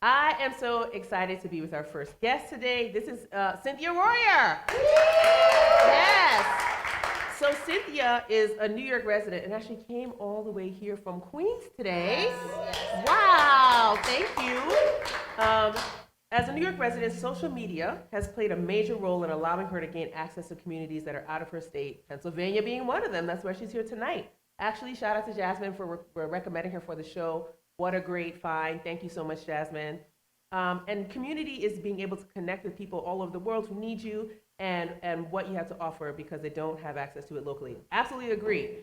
I am so excited to be with our first guest today. This is Cynthia Royer. Yes. So Cynthia is a New York resident and actually came all the way here from Queens today. Yes. Wow, thank you. As a New York resident, social media has played a major role in allowing her to gain access to communities that are out of her state, Pennsylvania being one of them. That's why she's here tonight. Actually, shout out to Jasmine for recommending her for the show. What a great find. Thank you so much, Jasmine. And community is being able to connect with people all over the world who need you and what you have to offer because they don't have access to it locally. Absolutely agree.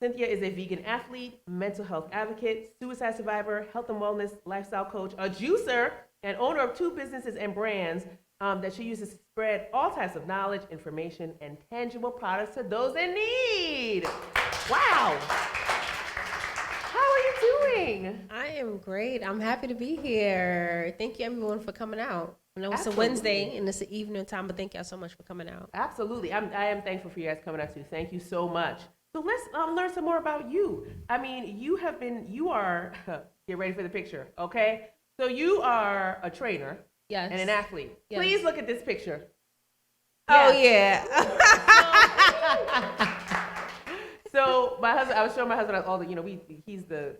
Cynthia is a vegan athlete, mental health advocate, suicide survivor, health and wellness lifestyle coach, a juicer, and owner of two businesses and brands that she uses to spread all types of knowledge, information, and tangible products to those in need. Wow. How are you doing? I am great. I'm happy to be here. Thank you, everyone, for coming out. I know it's a Wednesday and it's an evening time, but thank y'all so much for coming out. Absolutely. I am thankful for you guys coming out too. Thank you so much. So let's learn some more about you. I mean, you are, get ready for the picture, okay? So you are a trainer Yes. and an athlete. Yes. Please look at this picture. Oh, yeah. So my husband, I was showing my husband all the, he's the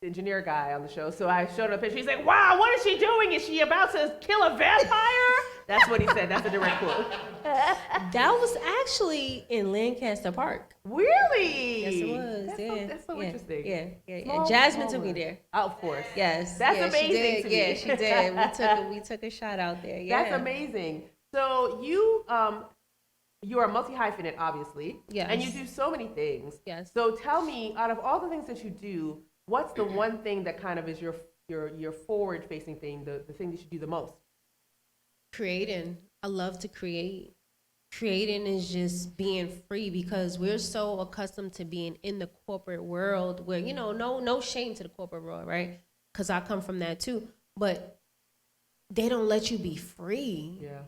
engineer guy on the show. So I showed him a picture. He's like, wow, what is she doing? Is she about to kill a vampire? That's what he said. That's a direct quote. That was actually in Lancaster Park. Really? Yes, it was. That's so interesting. Yeah. Jasmine took me there. Oh, of course. Yes. That's amazing. amazing to me. Yeah, she did. We took a shot out there. Yeah. That's amazing. So you are multi-hyphenate, obviously. Yes. And you do so many things. Yes. So tell me, out of all the things that you do, what's the one thing that kind of is your forward-facing thing, the thing that you do the most? Creating. I love to create. Creating is just being free because we're so accustomed to being in the corporate world where, no shame to the corporate world, right? Because I come from that too. But they don't let you be free. Yeah.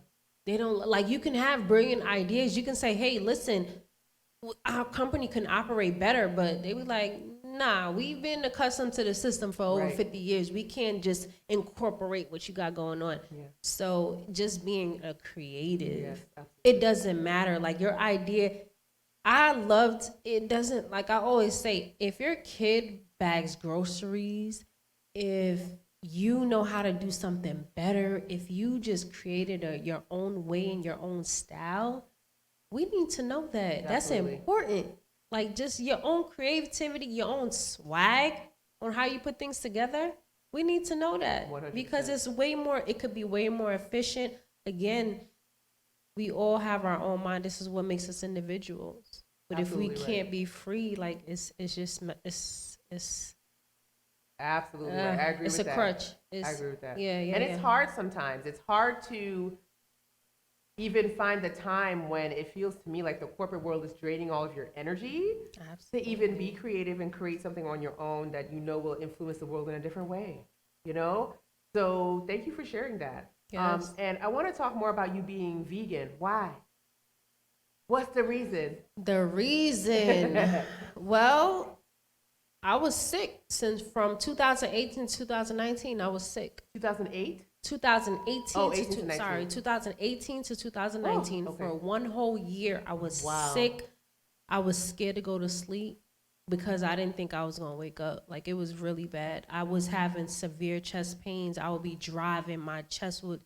They don't, like, you can have brilliant ideas. You can say, hey, listen, our company can operate better, but they be like, nah, we've been accustomed to the system for over 50 years. We can't just incorporate what you got going on. Yeah. So just being a creative, it doesn't matter. Like your idea, it doesn't, like I always say, if your kid bags groceries, if you know how to do something better, if you just created your own way and your own style, we need to know that. That's important. Like just your own creativity, your own swag on how you put things together. We need to know that 100%. Because it could be way more efficient. Again, we all have our own mind. This is what makes us individuals. But absolutely, if we can't be free, like it's absolutely right. I agree with that. It's a crutch. I agree with that. Yeah. And it's hard sometimes. It's hard to even find the time when it feels to me like the corporate world is draining all of your energy. Absolutely. To even be creative and create something on your own that will influence the world in a different way, So thank you for sharing that. Yes. And I want to talk more about you being vegan. Why? What's the reason? The reason? Well, I was sick from 2018 to 2019. I was sick. 2008? 2018 to 2018 to 2019. Oh, okay. For one whole year I was sick. I was scared to go to sleep because I didn't think I was going to wake up. Like it was really bad. I was having severe chest pains. I would be driving, my chest would,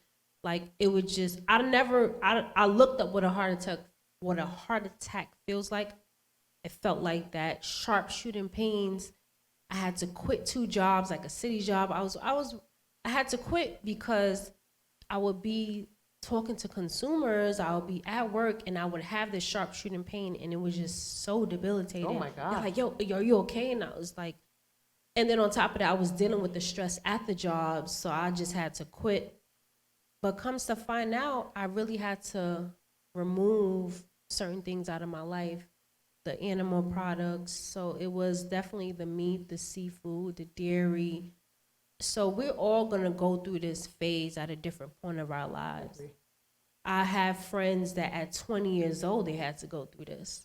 like it would just, I looked up what a heart attack feels like. It felt like that, sharp shooting pains. I had to quit 2 jobs, like a city job. I had to quit because I would be talking to consumers. I would be at work and I would have this sharp shooting pain and it was just so debilitating. Oh my God. Like, yo, are you okay? And I was like, and then on top of that, I was dealing with the stress at the job. So I just had to quit. But comes to find out, I really had to remove certain things out of my life, the animal products. So it was definitely the meat, the seafood, the dairy. So we're all going to go through this phase at a different point of our lives. I have friends that at 20 years old, they had to go through this.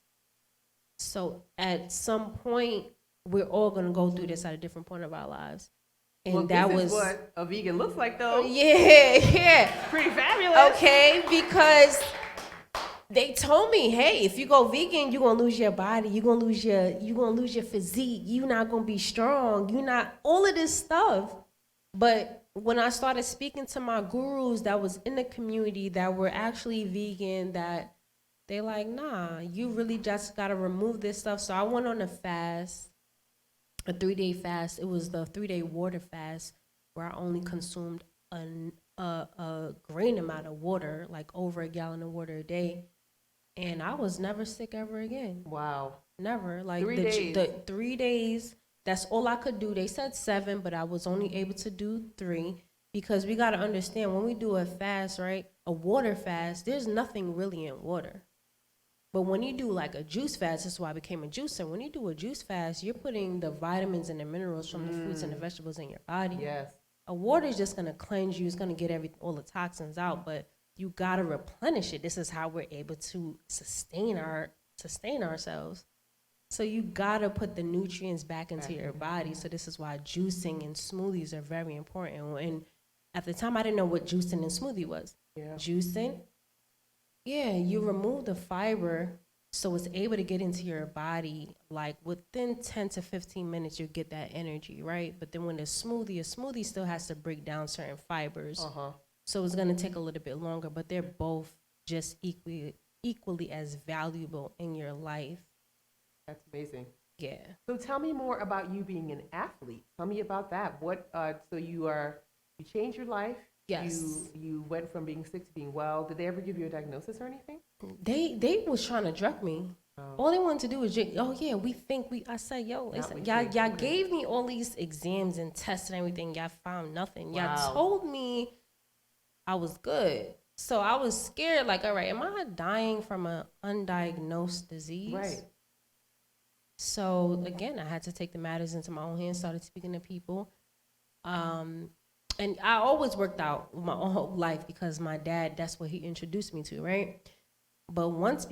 So at some point, we're all going to go through this at a different point of our lives. And well, that this was is what a vegan looks like, though. yeah. Pretty fabulous. Okay, because they told me, hey, if you go vegan, you're gonna lose your body, you're gonna lose your physique, you're not gonna be strong, you're not all of this stuff. But when I started speaking to my gurus that was in the community that were actually vegan, that they like, nah, you really just gotta remove this stuff. So I went on a fast, a 3-day fast. It was the 3-day water fast where I only consumed a grain amount of water, like over a gallon of water a day. And I was never sick ever again. Wow. Never. Like 3 days. the 3 days, that's all I could do. They said 7, but I was only able to do 3 because we got to understand when we do a fast, right? A water fast, there's nothing really in water. But when you do like a juice fast, that's why I became a juicer. When you do a juice fast, you're putting the vitamins and the minerals from the fruits and the vegetables in your body. Yes. A water is just going to cleanse you. It's going to get all the toxins out, but you got to replenish it. This is how we're able to sustain ourselves. So you got to put the nutrients back into your body. So this is why juicing and smoothies are very important. And at the time, I didn't know what juicing and smoothie was. Yeah. Juicing, yeah, you remove the fiber so it's able to get into your body. Like within 10 to 15 minutes, you get that energy, right? But then when a smoothie still has to break down certain fibers. So it's going to take a little bit longer, but they're both just equally as valuable in your life. That's amazing. Yeah. So tell me more about you being an athlete. Tell me about that. So you changed your life. Yes. You went from being sick to being well. Did they ever give you a diagnosis or anything? They was trying to drug me. All they wanted to do was, I said, y'all gave me all these exams and tests and everything. Y'all found nothing. Wow. Y'all told me I was good. So I was scared, like, all right, am I dying from an undiagnosed disease? Right. So again, I had to take the matters into my own hands, started speaking to people. And I always worked out my whole life because my dad, that's what he introduced me to, right? But once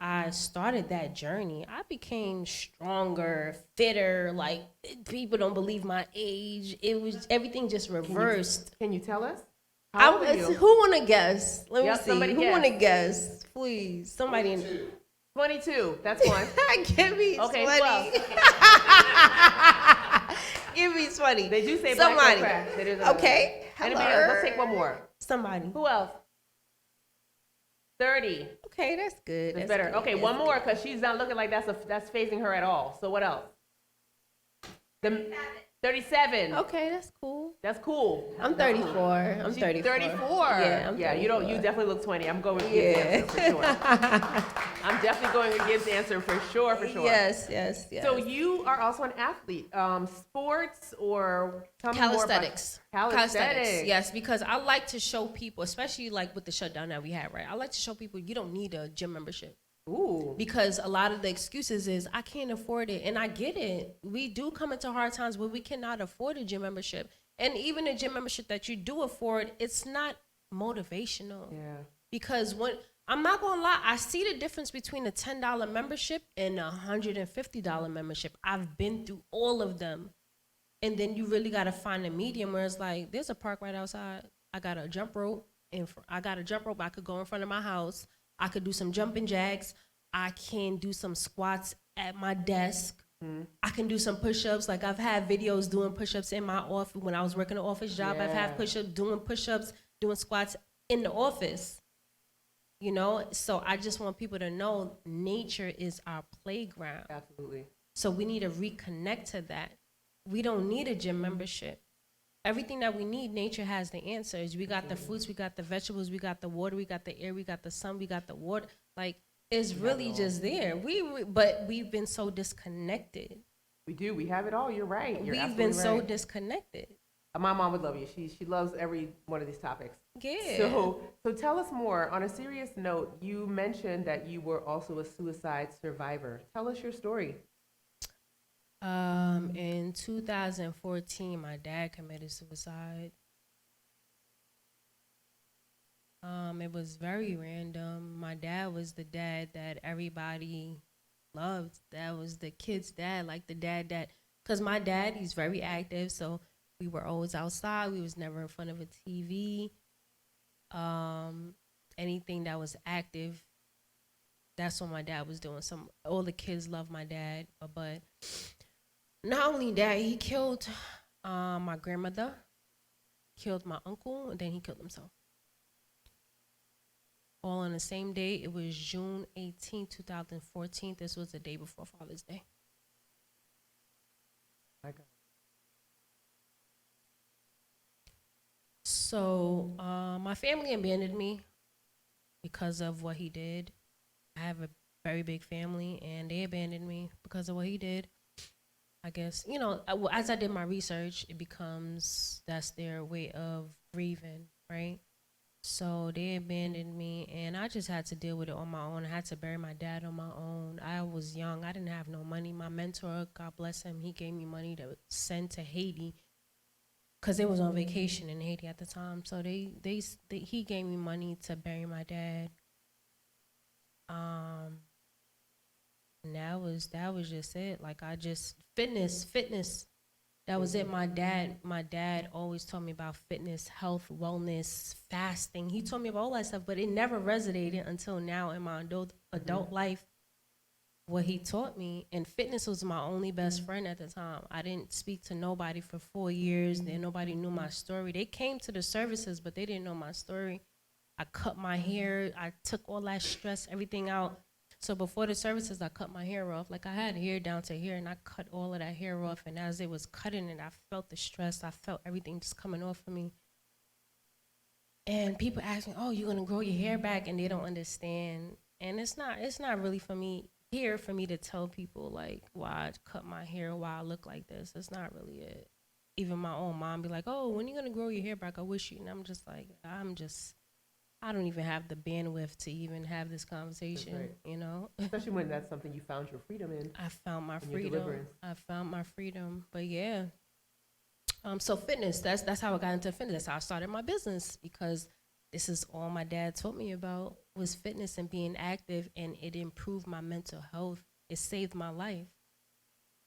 I started that journey, I became stronger, fitter. Like, people don't believe my age. Everything just reversed. Can you tell us? How old are you? Who want to guess? Let me see. Who want to guess? Please, somebody. 22. That's one. Give me 20. Okay, who else? Give me 20. They do say somebody. Black don't crack. Okay. Anybody else? Let's take one more. Somebody. Who else? 30. Okay, that's good. That's better. Good. Okay, one more because she's not looking like that's phasing her at all. So what else? 37. Okay, that's cool. That's cool. I'm 34. I'm 34. 34. Yeah, I'm 34. You definitely look 20. I'm going with Gibbs' answer for sure. I'm definitely going with Gibbs' answer for sure. Yes. So you are also an athlete. Sports or tell me more about Calisthenics. Yes, because I like to show people, especially like with the shutdown that we had, right? I like to show people you don't need a gym membership. Ooh. Because a lot of the excuses is I can't afford it, and I get it. We do come into hard times where we cannot afford a gym membership, and even a gym membership that you do afford, it's not motivational. Yeah. Because I'm not gonna lie, I see the difference between a $10 membership and a $150 membership. I've been through all of them, and then you really gotta find a medium where it's like, there's a park right outside. I got a jump rope, I could go in front of my house. I could do some jumping jacks. I can do some squats at my desk. I can do some push-ups. Like, I've had videos doing push-ups in my office. When I was working an office job, I've had doing push-ups, doing squats in the office. You know? So I just want people to know nature is our playground. Absolutely. So we need to reconnect to that. We don't need a gym membership. Everything that we need, nature has the answers. We got the fruits, we got the vegetables, we got the water, we got the air, we got the sun, we got the water. Like, it's really just there. But we've been so disconnected. We do. We have it all. You're right. We've been so disconnected. My mom would love you. She loves every one of these topics. Yeah. So tell us more. On a serious note, you mentioned that you were also a suicide survivor. Tell us your story. In 2014, my dad committed suicide. It was very random. My dad was the dad that everybody loved. That was the kid's dad, like the dad that, because my dad, he's very active. So We were always outside. We was never in front of a TV. Anything that was active, that's what my dad was doing. All the kids love my dad, but not only that, he killed my grandmother, killed my uncle, and then he killed himself. All on the same day. It was June 18, 2014. This was the day before Father's Day. My God. So my family abandoned me because of what he did. I have a very big family, and they abandoned me because of what he did. I guess, as I did my research, it becomes that's their way of grieving, right? So they abandoned me, and I just had to deal with it on my own. I had to bury my dad on my own. I was young. I didn't have no money. My mentor, God bless him, he gave me money to send to Haiti because they was on vacation in Haiti at the time. So he gave me money to bury my dad. And that was just it. Like, I just fitness. That was it. My dad always told me about fitness, health, wellness, fasting. He told me about all that stuff, but it never resonated until now in my adult life. What he taught me, and fitness was my only best friend at the time. I didn't speak to nobody for 4 years. Then nobody knew my story. They came to the services, but they didn't know my story. I cut my hair. I took all that stress, everything out. So before the services, I cut my hair off. Like, I had hair down to here, and I cut all of that hair off. And as it was cutting it, I felt the stress. I felt everything just coming off of me. And people ask me, "Oh, you're gonna grow your hair back?" And they don't understand. And it's not really for me to tell people like why I cut my hair, why I look like this. It's not really it. Even my own mom be like, "Oh, when you gonna grow your hair back? I wish you." And I'm just like, I don't even have the bandwidth to even have this conversation, right. Especially when that's something you found your freedom in. I found my freedom. But yeah. So fitness, that's how I got into fitness. That's how I started my business, because this is all my dad taught me about was fitness and being active, and it improved my mental health. It saved my life.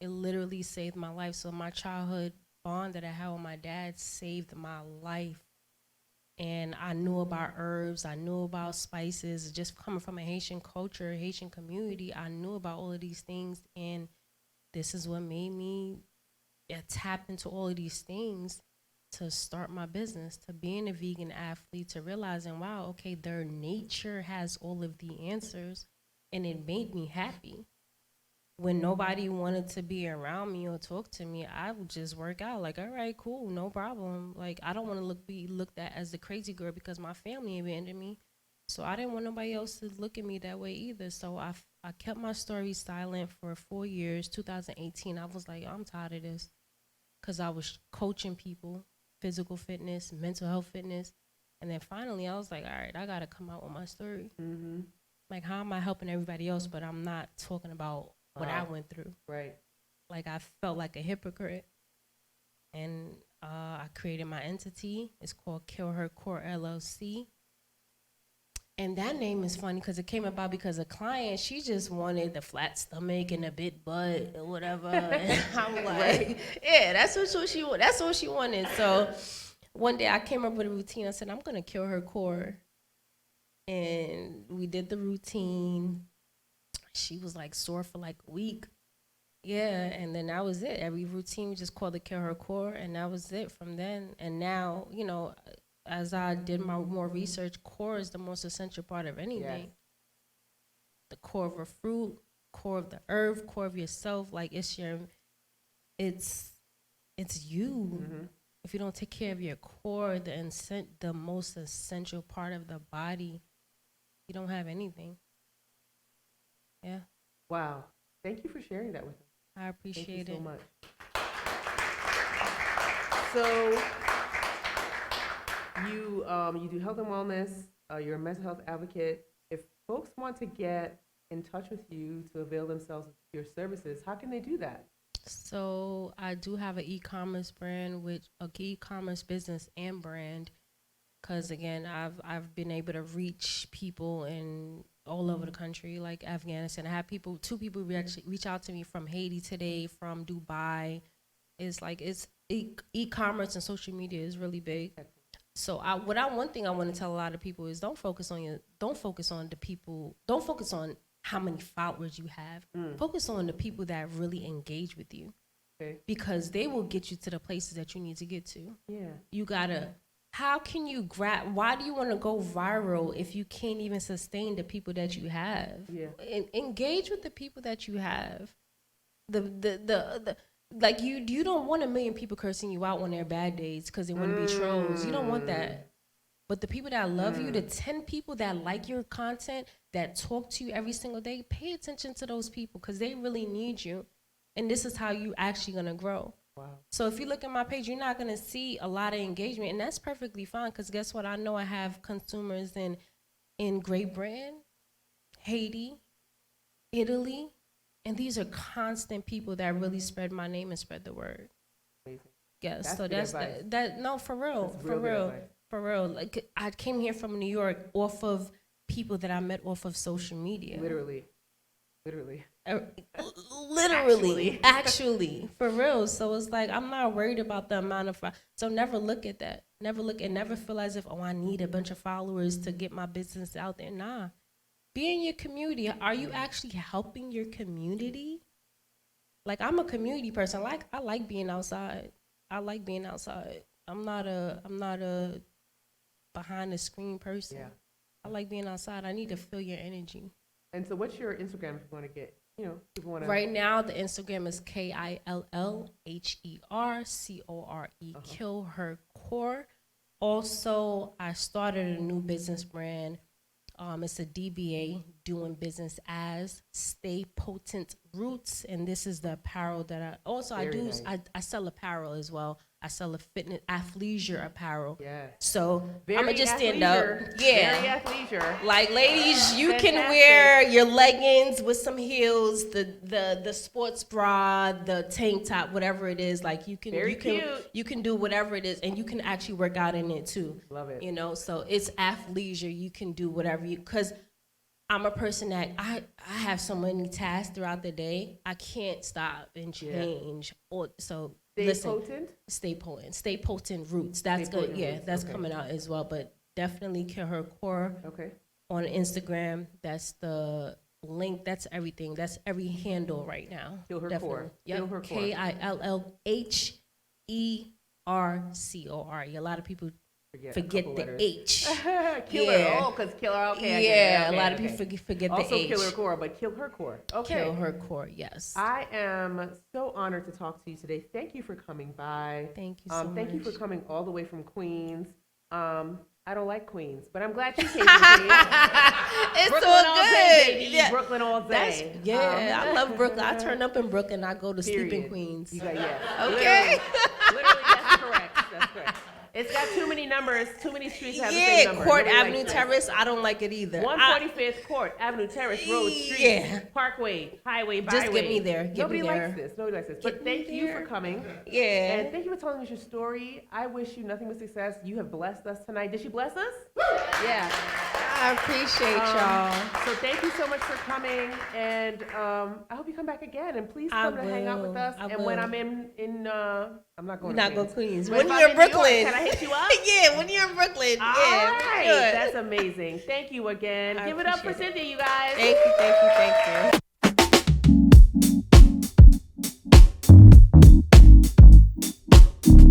It literally saved my life. So my childhood bond that I had with my dad saved my life. And I knew about herbs. I knew about spices. Just coming from a Haitian culture, Haitian community, I knew about all of these things. And this is what made me tap into all of these things to start my business, to being a vegan athlete, to realizing, wow, okay, their nature has all of the answers. And it made me happy. When nobody wanted to be around me or talk to me, I would just work out. Like, all right, cool, no problem. Like, I don't want to be looked at as the crazy girl because my family abandoned me. So I didn't want nobody else to look at me that way either. So I kept my story silent for 4 years. 2018, I was like, I'm tired of this, because I was coaching people, physical fitness, mental health fitness. And then finally, I was like, all right, I got to come out with my story. Mm-hmm. Like, how am I helping everybody else, but I'm not talking about what I went through? Right. Like, I felt like a hypocrite. And I created my entity. It's called Kill Her Core LLC. And that name is funny because it came about because a client, she just wanted the flat stomach and a big butt or whatever. And I'm like, yeah, that's what she wanted. So one day I came up with a routine. I said, I'm going to kill her core. And we did the routine. She was like sore for like a week. Yeah, and then that was it. Every routine we just called it Kill Her Core, and that was it from then. And now, as I did my more research, core is the most essential part of anything. Yes. The core of a fruit, core of the herb, core of yourself. Like, it's you. Mm-hmm. If you don't take care of your core, the most essential part of the body, you don't have anything. Yeah. Wow. Thank you for sharing that with us. I appreciate it. Thank you so much. So you do health and wellness. You're a mental health advocate. If folks want to get in touch with you to avail themselves of your services, how can they do that? So I do have an e-commerce business and brand, because again, I've been able to reach people in all over the country, like Afghanistan. I had two people reach out to me from Haiti today, from Dubai. It's e-commerce and social media is really big. So one thing I want to tell a lot of people is don't focus on how many followers you have. Focus on the people that really engage with you. Okay. Because they will get you to the places that you need to get to. Yeah. You gotta, how can you why do you want to go viral if you can't even sustain the people that you have? Yeah. Engage with the people that you have. Like you don't want 1 million people cursing you out on their bad days because they want to be trolls. You don't want that. But the people that love you, the 10 people that like your content, that talk to you every single day, pay attention to those people because they really need you. And this is how you actually gonna grow. Wow. So if you look at my page, you're not gonna see a lot of engagement, and that's perfectly fine. Because guess what? I know I have consumers in Great Britain, Haiti, Italy, and these are constant people that really spread my name and spread the word. Amazing. Yes. That's that. No, for real. Like I came here from New York off of people that I met off of social media. Literally, actually, for real. So it's like I'm not worried about the amount of. So never look at that. Never feel as if I need a bunch of followers to get my business out there. Nah, be in your community. Are you actually helping your community? Like I'm a community person. I like being outside. I'm not a behind the screen person. Yeah. I like being outside. I need to feel your energy. And so what's your Instagram if you want to get, people want to. Right now, the Instagram is KILLHERCORE, Kill Her Core. Also, I started a new business brand. It's a DBA, doing business as Stay Potent Roots. And this is the apparel that nice. I sell apparel as well. I sell a fitness athleisure apparel. Yeah. So I'm gonna just stand up. Yeah. Very athleisure. Like ladies, you can wear your leggings with some heels, the sports bra, the tank top, whatever it is. Like you can do whatever it is, and you can actually work out in it too. Love it. So it's athleisure. You can do whatever because I'm a person that I have so many tasks throughout the day. I can't stop and change. Stay potent roots. That's good. Roots. Yeah, that's coming out as well. But definitely Kill Her Core. Okay. On Instagram, that's the link. That's everything. That's every handle right now. Kill Her Core. Yep. Kill Her Core. KILLHERCORE. A lot of people forget the H. Killer. Because killer. Okay. A lot of people forget the H. Also Kill Her Core, but Kill Her Core. Okay. Kill Her Core. Yes. I am so honored to talk to you today. Thank you for coming by. Thank you so much. Thank you for coming all the way from Queens. I don't like Queens, but I'm glad you came from Queens. It's Brooklyn all all good. Day, baby. Yeah. Brooklyn all day. I love Brooklyn. I turn up in Brooklyn. I go to sleep in Queens. Yeah. Okay. Literally, that's correct. It's got too many numbers, too many streets have the same number. Court Avenue Terrace, I don't like it either. 145th Court Avenue Terrace Road Street, Parkway, Highway, Byway. Just get me there. Nobody likes this. But thank you for coming. Yeah. And thank you for telling us your story. I wish you nothing but success. You have blessed us tonight. Did she bless us? Yeah. I appreciate y'all. So thank you so much for coming, and I hope you come back again. And please come to hang out with us. When I'm I'm not going. Not go Queens. When you're in Brooklyn, can I hit you up? Yeah, when you're in Brooklyn. All right, that's amazing. Thank you again. Give it up for Cynthia, you guys. Thank you.